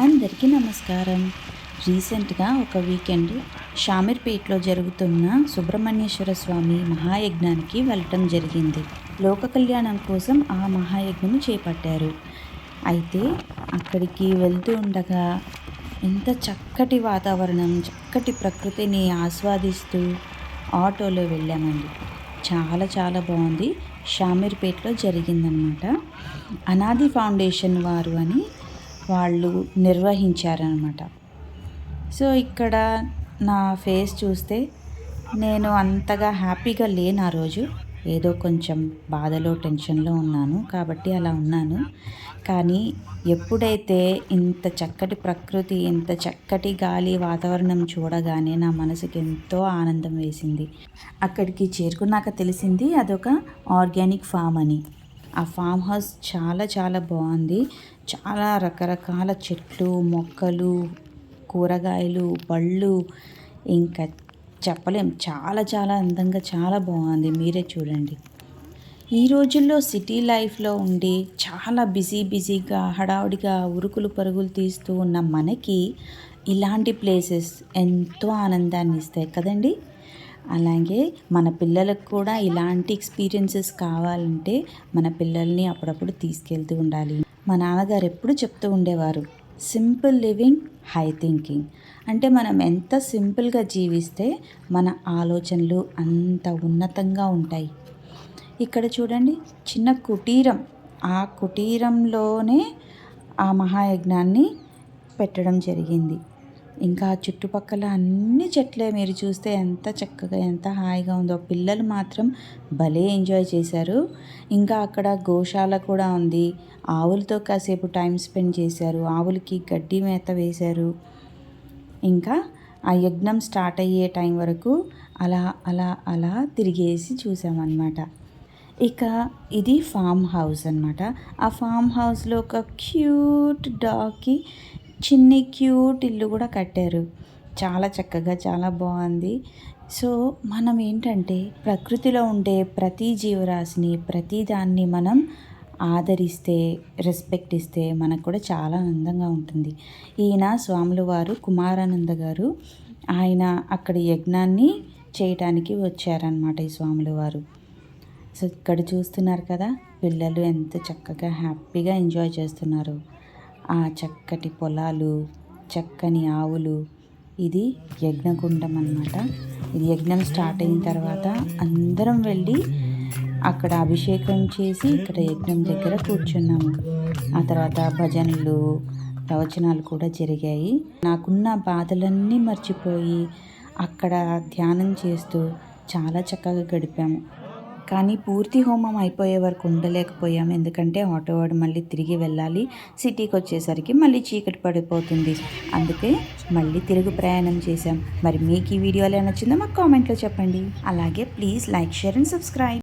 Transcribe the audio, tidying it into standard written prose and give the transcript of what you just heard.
అందరికీ నమస్కారం. రీసెంట్గా ఒక వీకెండ్ షామీర్పేటలో జరుగుతున్న సుబ్రహ్మణ్యేశ్వర స్వామి మహాయజ్ఞానికి వెళ్ళటం జరిగింది. లోక కళ్యాణం కోసం ఆ మహాయజ్ఞం చేపట్టారు. అయితే అక్కడికి వెళ్తూ ఉండగా ఎంత చక్కటి వాతావరణం, చక్కటి ప్రకృతిని ఆస్వాదిస్తూ ఆటోలో వెళ్ళామండి. చాలా చాలా బాగుంది. షామీర్పేటలో జరిగిందనమాట. అనాది ఫౌండేషన్ వారు అని వాళ్ళు నిర్వహించారనమాట. సో ఇక్కడ నా ఫేస్ చూస్తే నేను అంతగా హ్యాపీగా లేను ఆ రోజు. ఏదో కొంచెం బాధలో, టెన్షన్లో ఉన్నాను కాబట్టి అలా ఉన్నాను. కానీ ఎప్పుడైతే ఇంత చక్కటి ప్రకృతి, ఇంత చక్కటి గాలి వాతావరణం చూడగానే నా మనసుకి ఎంతో ఆనందం వేసింది. అక్కడికి చేరుకున్నాక తెలిసింది అదొక ఆర్గానిక్ ఫామ్ అని. ఆ ఫామ్ హౌస్ చాలా చాలా బాగుంది. చాలా రకరకాల చెట్లు, మొక్కలు, కూరగాయలు, పళ్ళు ఇంకా చెప్పలేం. చాలా చాలా అందంగా చాలా బాగుంది. మీరే చూడండి. ఈ రోజుల్లో సిటీ లైఫ్లో ఉండి చాలా బిజీగా హడావుడిగా ఉరుకులు పరుగులు తీస్తూ ఉన్న మనకి ఇలాంటి ప్లేసెస్ ఎంతో ఆనందాన్ని ఇస్తాయి కదండి. అలాగే మన పిల్లలకు కూడా ఇలాంటి ఎక్స్పీరియన్సెస్ కావాలంటే మన పిల్లల్ని అప్పుడప్పుడు తీసుకెళ్తూ ఉండాలి. మా నాన్నగారు ఎప్పుడు చెప్తూ ఉండేవారు, సింపుల్ లివింగ్, హై థింకింగ్. అంటే మనం ఎంత సింపుల్గా జీవిస్తే మన ఆలోచనలు అంత ఉన్నతంగా ఉంటాయి. ఇక్కడ చూడండి, చిన్న కుటీరం. ఆ కుటీరంలోనే ఆ మహాయజ్ఞాన్ని పెట్టడం జరిగింది. ఇంకా చుట్టుపక్కల అన్ని చెట్లే. మీరు చూస్తే ఎంత చక్కగా, ఎంత హాయిగా ఉందో. పిల్లలు మాత్రం భలే ఎంజాయ్ చేశారు. ఇంకా అక్కడ గోశాల కూడా ఉంది. ఆవులతో కాసేపు టైం స్పెండ్ చేశారు. ఆవులకి గడ్డి మేత వేశారు. ఇంకా ఆ యజ్ఞం స్టార్ట్ అయ్యే టైం వరకు అలా అలా అలా తిరిగేసి చూసామన్నమాట. ఇక ఇది ఫామ్ హౌస్ అన్నమాట. ఆ ఫామ్ హౌస్లో ఒక క్యూట్ డాగ్కి చిన్ని క్యూట్ ఇల్లు కూడా కట్టారు. చాలా చక్కగా, చాలా బాగుంది. సో మనం ఏంటంటే ప్రకృతిలో ఉండే ప్రతి జీవరాశిని, ప్రతి దాన్ని మనం ఆదరిస్తే, రెస్పెక్ట్ ఇస్తే మనకు కూడా చాలా ఆనందంగా ఉంటుంది. ఈయన స్వాముల వారు కుమారానంద గారు. ఆయన అక్కడ యజ్ఞాన్ని చేయటానికి వచ్చారనమాట ఈ స్వాముల వారు. సో ఇక్కడ చూస్తున్నారు కదా, పిల్లలు ఎంత చక్కగా హ్యాపీగా ఎంజాయ్ చేస్తున్నారు. ఆ చక్కటి పొలాలు, చక్కని ఆవులు. ఇది యజ్ఞకుండం అన్నమాట. ఇది యజ్ఞం స్టార్ట్ అయిన తర్వాత అందరం వెళ్ళి అక్కడ అభిషేకం చేసి ఇక్కడ యజ్ఞం దగ్గర కూర్చున్నాము. ఆ తర్వాత భజనలు, ప్రవచనాలు కూడా జరిగాయి. నాకున్న బాధలన్నీ మర్చిపోయి అక్కడ ధ్యానం చేస్తూ చాలా చక్కగా గడిపాము. కానీ పూర్తి హోమం అయిపోయే వరకు ఉండలేకపోయాము. ఎందుకంటే ఆటో వాడు మళ్ళీ తిరిగి వెళ్ళాలి. సిటీకి వచ్చేసరికి మళ్ళీ చీకటి పడిపోతుంది. అందుకే మళ్ళీ తిరుగు ప్రయాణం చేశాం. మరి మీకు ఈ వీడియో ఎలా నచ్చిందో మాకు కామెంట్లో చెప్పండి. అలాగే please like, share and subscribe.